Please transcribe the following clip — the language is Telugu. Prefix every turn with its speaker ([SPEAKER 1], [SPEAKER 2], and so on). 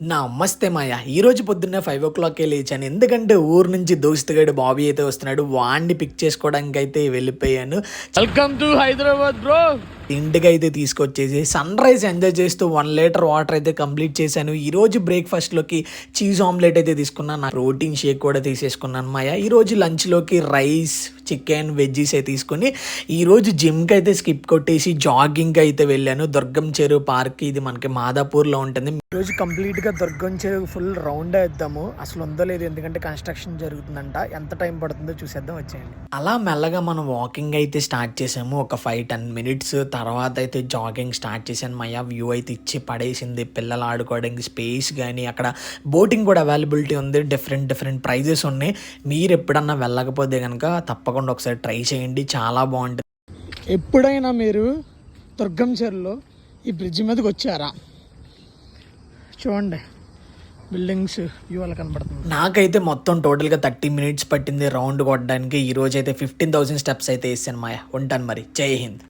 [SPEAKER 1] నమస్తే మాయ. ఈరోజు పొద్దున్నే 5:00కే లేచాను. ఎందుకంటే ఊరు నుంచి దోస్తుగాడు బాబీ అయితే వస్తున్నాడు. వాడిని పిక్ చేసుకోవడానికి అయితే వెళ్ళిపోయాను.
[SPEAKER 2] Welcome to Hyderabad bro.
[SPEAKER 1] ఇంటికైతే తీసుకొచ్చేసి సన్ రైజ్ ఎంజాయ్ చేస్తూ 1 లీటర్ వాటర్ అయితే కంప్లీట్ చేశాను. ఈరోజు బ్రేక్ఫాస్ట్లోకి చీజ్ ఆమ్లెట్ అయితే తీసుకున్నాను. నాకు ప్రోటీన్ షేక్ కూడా తీసేసుకున్నాను మాయ. ఈరోజు లంచ్లోకి రైస్, చికెన్, వెజ్జీస్ అయితే తీసుకుని ఈరోజు జిమ్కి అయితే స్కిప్ కొట్టేసి జాగింగ్ అయితే వెళ్ళాను. దుర్గం చెరువు పార్క్, ఇది మనకి మాదాపూర్లో ఉంటుంది. ఈరోజు కంప్లీట్గా దుర్గం చెరువు ఫుల్ రౌండ్ వేద్దాము. అసలు ఉందో లేదు, ఎందుకంటే కన్స్ట్రక్షన్ జరుగుతుందంట. ఎంత టైం పడుతుందో చూసేద్దాం, వచ్చేయండి. అలా మెల్లగా మనం వాకింగ్ అయితే స్టార్ట్ చేసాము. ఒక 5-10 మినిట్స్ తర్వాత అయితే జాగింగ్ స్టార్ట్ చేశాను. మయా వ్యూ అయితే ఇచ్చి పడేసింది. పిల్లలు ఆడుకోవడానికి స్పేస్ కానీ అక్కడ బోటింగ్ కూడా అవైలబిలిటీ ఉంది. డిఫరెంట్ ప్రైజెస్ ఉన్నాయి. మీరు ఎప్పుడన్నా వెళ్ళకపోతే కనుక తప్పకుండా ఒకసారి ట్రై చేయండి, చాలా బాగుంటుంది.
[SPEAKER 2] ఎప్పుడైనా మీరు దుర్గం చెరువులో ఈ బ్రిడ్జ్ మీదకి వచ్చారా? చూడండి, బిల్డింగ్స్ వ్యూ అలా కనబడుతుంది.
[SPEAKER 1] నాకైతే మొత్తం టోటల్గా 30 మినిట్స్ పట్టింది రౌండ్ కొట్టడానికి. ఈరోజు అయితే 15,000 స్టెప్స్ అయితే వేసాను మాయా. ఉంటాను మరి, జై హింద్.